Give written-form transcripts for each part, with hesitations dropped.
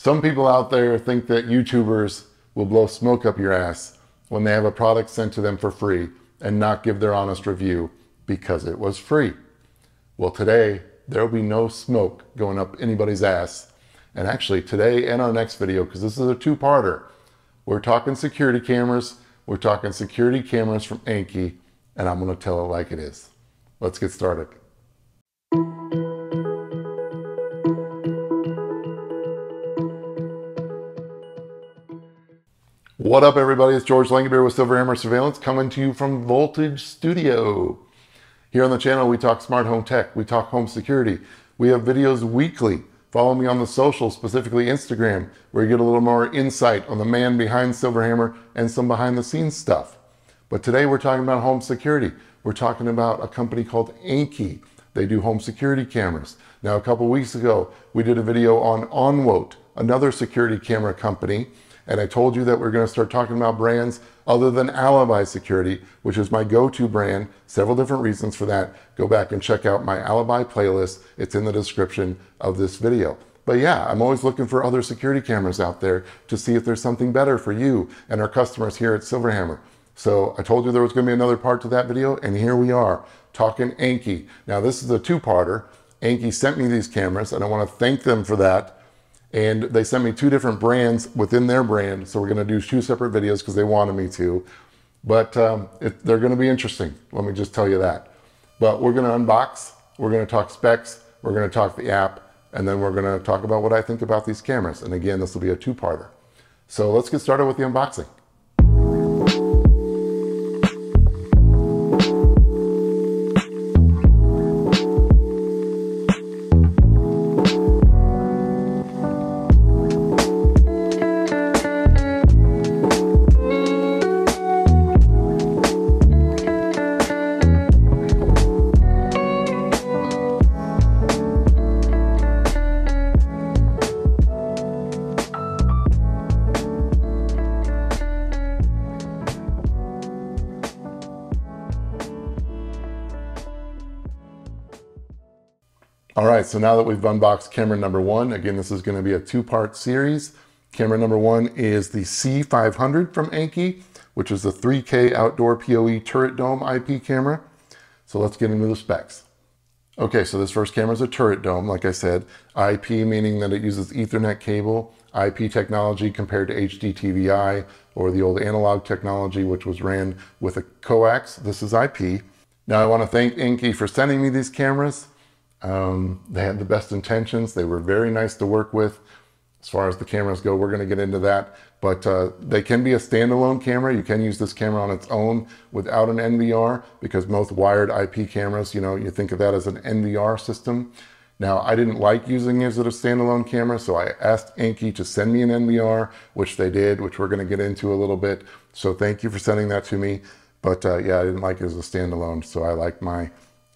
Some people out there think that YouTubers will blow smoke up your ass when they have a product sent to them for free and not give their honest review because it was free. Well, today, there will be no smoke going up anybody's ass. And actually, today and our next video, because this is a two-parter, we're talking security cameras. We're talking security cameras from Annke, and I'm going to tell it like it is. Let's get started. What up, everybody? It's George Langabeer with SilverHammer Surveillance coming to you from Voltage Studio. Here on the channel, we talk smart home tech. We talk home security. We have videos weekly. Follow me on the socials, specifically Instagram, where you get a little more insight on the man behind SilverHammer and some behind the scenes stuff. But today we're talking about home security. We're talking about a company called Annke. They do home security cameras. Now, a couple weeks ago, we did a video on ONVIF, another security camera company. And I told you that we're going to start talking about brands other than ALIBI Security, which is my go-to brand. Several different reasons for that. Go back and check out my ALIBI playlist. It's in the description of this video. But yeah, I'm always looking for other security cameras out there to see if there's something better for you and our customers here at SilverHammer. So I told you there was going to be another part to that video, and here we are, talking Annke. Now this is a two-parter. Annke sent me these cameras, and I want to thank them for that. And they sent me two different brands within their brand. So we're going to do two separate videos because they wanted me to. But they're going to be interesting. Let me just tell you that. But we're going to unbox. We're going to talk specs. We're going to talk the app. And then we're going to talk about what I think about these cameras. And again, this will be a two-parter. So let's get started with the unboxing. All right, so now that we've unboxed camera number one, again, this is going to be a two-part series. Camera number one is the C500 from Annke, which is the 3K outdoor PoE turret dome IP camera. So let's get into the specs. Okay, so this first camera is a turret dome, like I said. IP meaning that it uses Ethernet cable. IP technology compared to HDTVI or the old analog technology, which was ran with a coax. This is IP. Now I want to thank Annke for sending me these cameras. They had the best intentions. They were very nice to work with. As far as the cameras go, we're going to get into that. But they can be a standalone camera. You can use this camera on its own without an NVR, because most wired IP cameras, you know, you think of that as an NVR system. Now, I didn't like using it as a standalone camera, so I asked Annke to send me an NVR, which they did, which we're going to get into a little bit. So thank you for sending that to me. But yeah, I didn't like it as a standalone, so I like my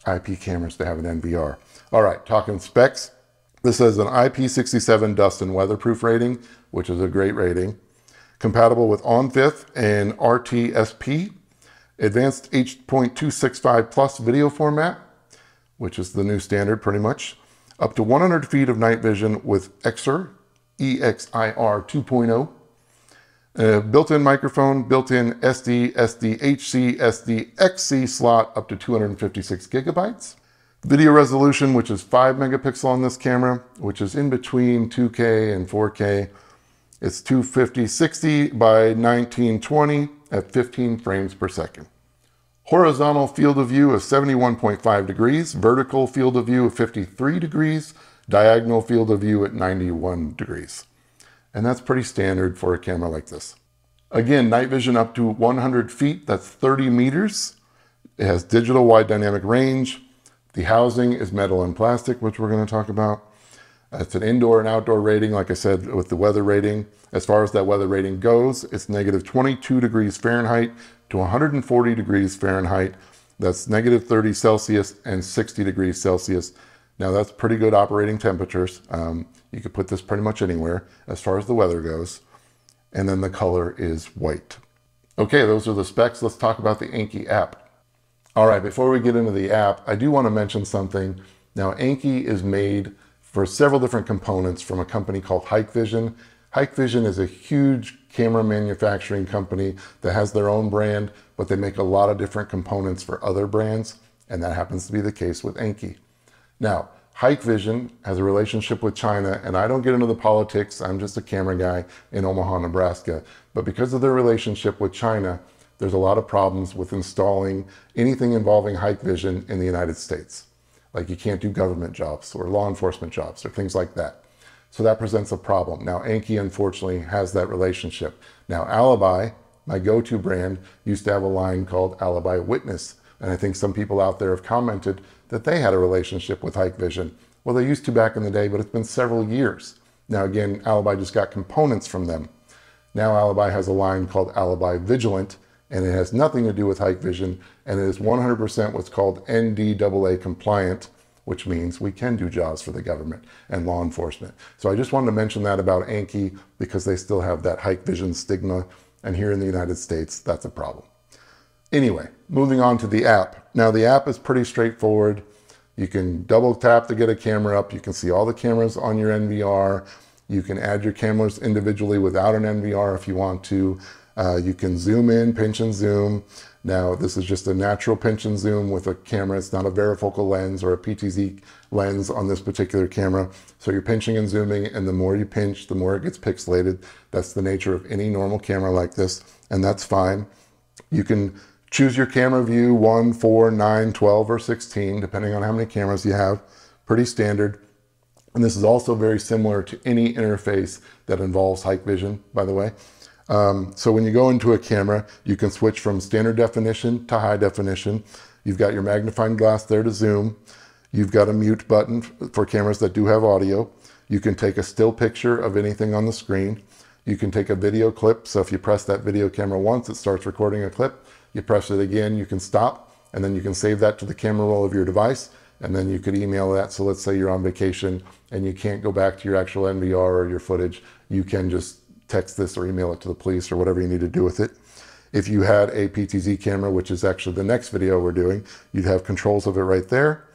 IP cameras to have an NVR. All right, talking specs. This has an IP67 dust and weatherproof rating, which is a great rating. Compatible with ONVIF and RTSP. Advanced 8.265 plus video format, which is the new standard pretty much. Up to 100 feet of night vision with EXIR, EXIR 2.0. Built-in microphone, built-in SD, SDHC, SDXC slot up to 256 gigabytes. Video resolution, which is 5 megapixel on this camera, which is in between 2K and 4K. It's 250/60 by 1920 at 15 frames per second. Horizontal field of view of 71.5 degrees, vertical field of view of 53 degrees, diagonal field of view at 91 degrees. And that's pretty standard for a camera like this. Again, night vision up to 100 feet, that's 30 meters. It has digital wide dynamic range. The housing is metal and plastic, which we're going to talk about. It's an indoor and outdoor rating, like I said, with the weather rating. As far as that weather rating goes, it's negative 22 degrees Fahrenheit to 140 degrees Fahrenheit. That's negative 30 Celsius and 60 degrees Celsius. Now that's pretty good operating temperatures. You could put this pretty much anywhere as far as the weather goes. And then the color is white. Okay, those are the specs. Let's talk about the Annke app. All right, before we get into the app, I do want to mention something. Now, Annke is made for several different components from a company called Hikvision. Hikvision is a huge camera manufacturing company that has their own brand, but they make a lot of different components for other brands, and that happens to be the case with Annke. Now, Hikvision has a relationship with China, and I don't get into the politics, I'm just a camera guy in Omaha, Nebraska, but because of their relationship with China, there's a lot of problems with installing anything involving Hikvision in the United States. Like you can't do government jobs or law enforcement jobs or things like that. So that presents a problem. Now, Annke unfortunately has that relationship. Now, ALIBI, my go-to brand, used to have a line called ALIBI Witness. And I think some people out there have commented that they had a relationship with Hikvision. Well, they used to back in the day, but it's been several years. Now, again, ALIBI just got components from them. Now, ALIBI has a line called ALIBI Vigilant, and it has nothing to do with Hikvision, and it is 100% what's called NDAA compliant, which means we can do jobs for the government and law enforcement. So I just wanted to mention that about Annke because they still have that Hikvision stigma, and here in the United States, that's a problem. Anyway, moving on to the app. Now the app is pretty straightforward. You can double tap to get a camera up. You can see all the cameras on your NVR. You can add your cameras individually without an NVR if you want to. You can zoom in, pinch and zoom. Now this is just a natural pinch and zoom with a camera. It's not a varifocal lens or a PTZ lens on this particular camera. So you're pinching and zooming, and the more you pinch, the more it gets pixelated. That's the nature of any normal camera like this, and that's fine. You can choose your camera view, 1, 4, 9, 12, or 16, depending on how many cameras you have. Pretty standard. And this is also very similar to any interface that involves Hikvision, by the way. So when you go into a camera, you can switch from standard definition to high definition. You've got your magnifying glass there to zoom. You've got a mute button for cameras that do have audio. You can take a still picture of anything on the screen. You can take a video clip. So if you press that video camera once, it starts recording a clip. You press it again, you can stop, and then you can save that to the camera roll of your device, and then you could email that. So let's say you're on vacation and you can't go back to your actual NVR or your footage. You can just text this or email it to the police or whatever you need to do with it. If you had a PTZ camera, which is actually the next video we're doing, you'd have controls of it right there.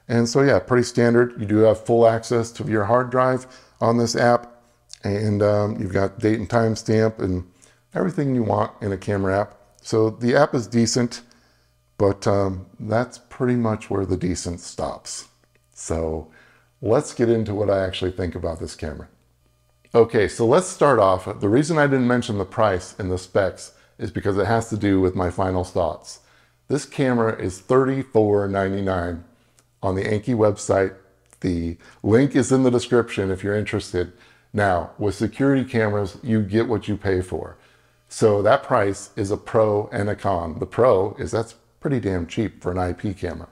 And so yeah, pretty standard. You do have full access to your hard drive on this app, and you've got date and time stamp and everything you want in a camera app. So the app is decent, but that's pretty much where the decent stops. So let's get into what I actually think about this camera. Okay, so let's start off. The reason I didn't mention the price in the specs is because it has to do with my final thoughts. This camera is $34.99 on the Annke website. The link is in the description if you're interested. Now, with security cameras, you get what you pay for. So that price is a pro and a con. The pro is that's pretty damn cheap for an IP camera.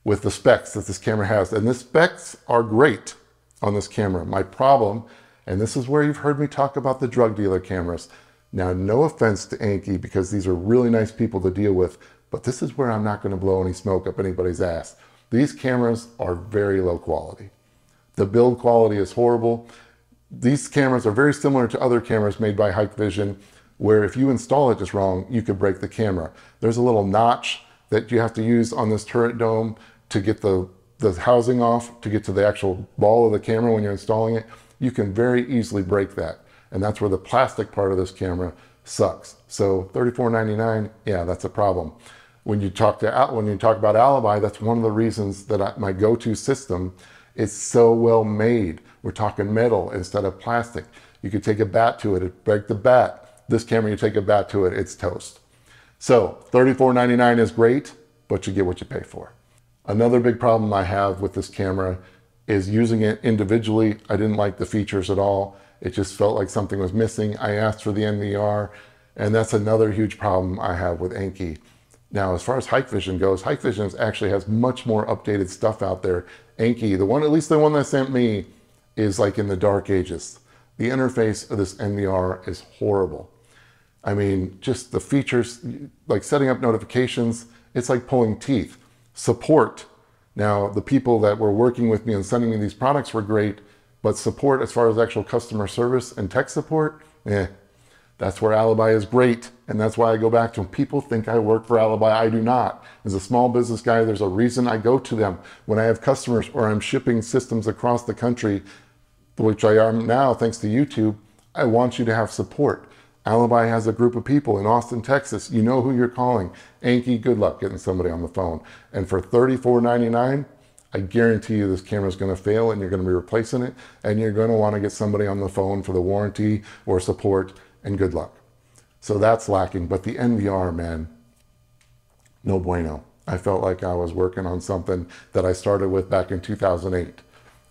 With the specs that this camera has, and the specs are great on this camera. My problem, and this is where you've heard me talk about the drug dealer cameras. Now, no offense to Annke, because these are really nice people to deal with, but this is where I'm not going to blow any smoke up anybody's ass. These cameras are very low quality. The build quality is horrible. These cameras are very similar to other cameras made by Hikvision, where if you install it just wrong, you could break the camera. There's a little notch that you have to use on this turret dome to get the housing off, to get to the actual ball of the camera when you're installing it. You can very easily break that. And that's where the plastic part of this camera sucks. So $34.99, yeah, that's a problem. When you talk about ALIBI, that's one of the reasons that my go-to system is so well made. We're talking metal instead of plastic. You could take a bat to it, break the bat. This camera, you take a bat to it, it's toast. So $34.99 is great, but you get what you pay for. Another big problem I have with this camera is using it individually. I didn't like the features at all. It just felt like something was missing. I asked for the NVR, and that's another huge problem I have with Annke. Now, as far as Hikvision goes, Hikvision actually has much more updated stuff out there. Annke, at least the one that sent me, is like in the dark ages. The interface of this NVR is horrible. I mean, just the features, like setting up notifications, it's like pulling teeth. Support. Now, the people that were working with me and sending me these products were great, but support as far as actual customer service and tech support, that's where ALIBI is great And that's why I go back to them. People think I work for Alibi. I do not. As a small business guy, there's a reason I go to them. When I have customers or I'm shipping systems across the country, which I am now thanks to YouTube, I want you to have support. Alibi has a group of people in Austin, Texas. You know who you're calling. Annke, good luck getting somebody on the phone. And for $34.99, I guarantee you this camera is going to fail and you're going to be replacing it, and you're going to want to get somebody on the phone for the warranty or support, and good luck. So that's lacking. But the NVR, man, no bueno. I felt like I was working on something that I started with back in 2008,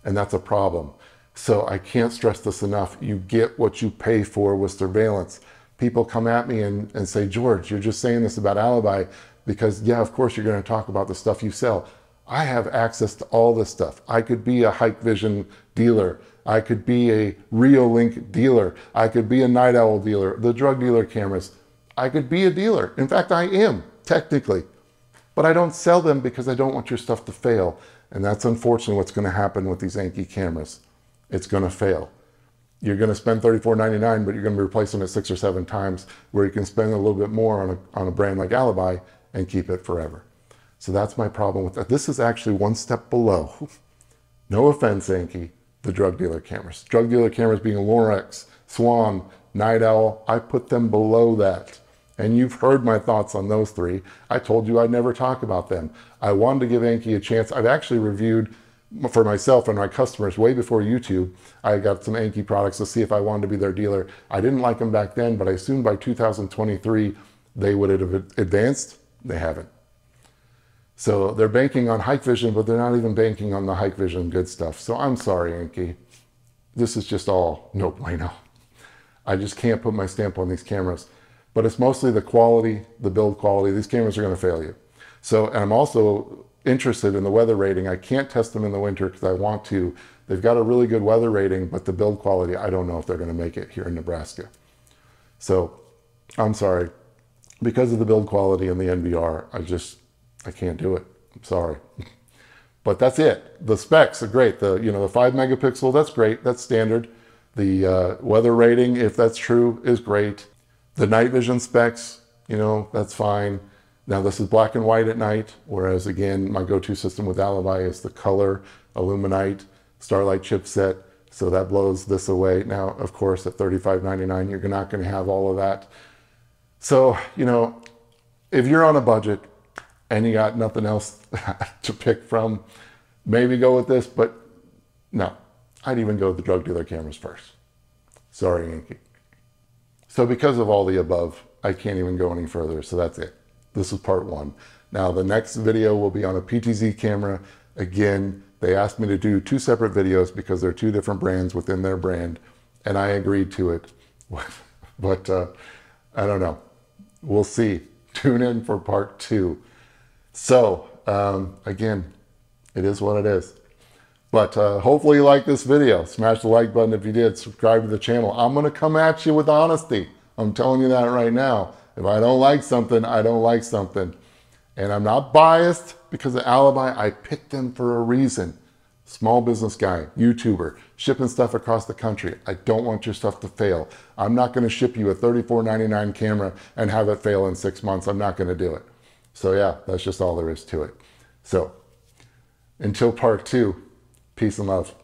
and that's a problem. So I can't stress this enough. You get what you pay for with surveillance. People come at me and say, George, you're just saying this about Alibi because, yeah, of course you're going to talk about the stuff you sell. I have access to all this stuff. I could be a Hikvision dealer. I could be a Reolink dealer. I could be a Night Owl dealer, the drug dealer cameras. I could be a dealer. In fact, I am, technically. But I don't sell them because I don't want your stuff to fail. And that's unfortunately what's going to happen with these Annke cameras. It's going to fail. You're going to spend $34.99, but you're going to be replacing it 6 or 7 times, where you can spend a little bit more on a brand like Alibi and keep it forever. So that's my problem with that. This is actually one step below. No offense, Annke, the drug dealer cameras. Drug dealer cameras being Lorex, Swan, Night Owl, I put them below that. And you've heard my thoughts on those 3. I told you I'd never talk about them. I wanted to give Annke a chance. I've actually reviewed for myself and my customers way before YouTube. I got some Annke products to see if I wanted to be their dealer. I didn't like them back then, but I assumed by 2023 they would have advanced. They haven't. So they're banking on Hikvision, but they're not even banking on the Hikvision good stuff. So I'm sorry, Annke. This is just all no bueno. I just can't put my stamp on these cameras. But it's mostly the quality, the build quality. These cameras are going to fail you. So, and I'm also interested in the weather rating. I can't test them in the winter because I want to. They've got a really good weather rating, but the build quality, I don't know if they're going to make it here in Nebraska. So I'm sorry. Because of the build quality and the NVR, I can't do it. I'm sorry. But that's it. The specs are great. The 5 megapixel, that's great. That's standard. The weather rating, if that's true, is great. The night vision specs, that's fine. Now this is black and white at night, whereas again, my go-to system with Alibi is the color Illuminite Starlight chipset. So that blows this away. Now, of course, at $35.99, you're not going to have all of that. So, if you're on a budget and you got nothing else to pick from, maybe go with this, but no, I'd even go with the drug dealer cameras first. Sorry, Annke. So because of all the above, I can't even go any further, so that's it. This is part 1. Now the next video will be on a PTZ camera. Again, they asked me to do 2 separate videos because they're 2 different brands within their brand, and I agreed to it. But I don't know. We'll see. Tune in for part 2. So, again, it is what it is. But hopefully you like this video. Smash the like button if you did. Subscribe to the channel. I'm going to come at you with honesty. I'm telling you that right now. If I don't like something, I don't like something. And I'm not biased because of Alibi. I picked them for a reason. Small business guy, YouTuber, shipping stuff across the country. I don't want your stuff to fail. I'm not going to ship you a $34.99 camera and have it fail in 6 months. I'm not going to do it. So yeah, that's just all there is to it. So until part 2, peace and love.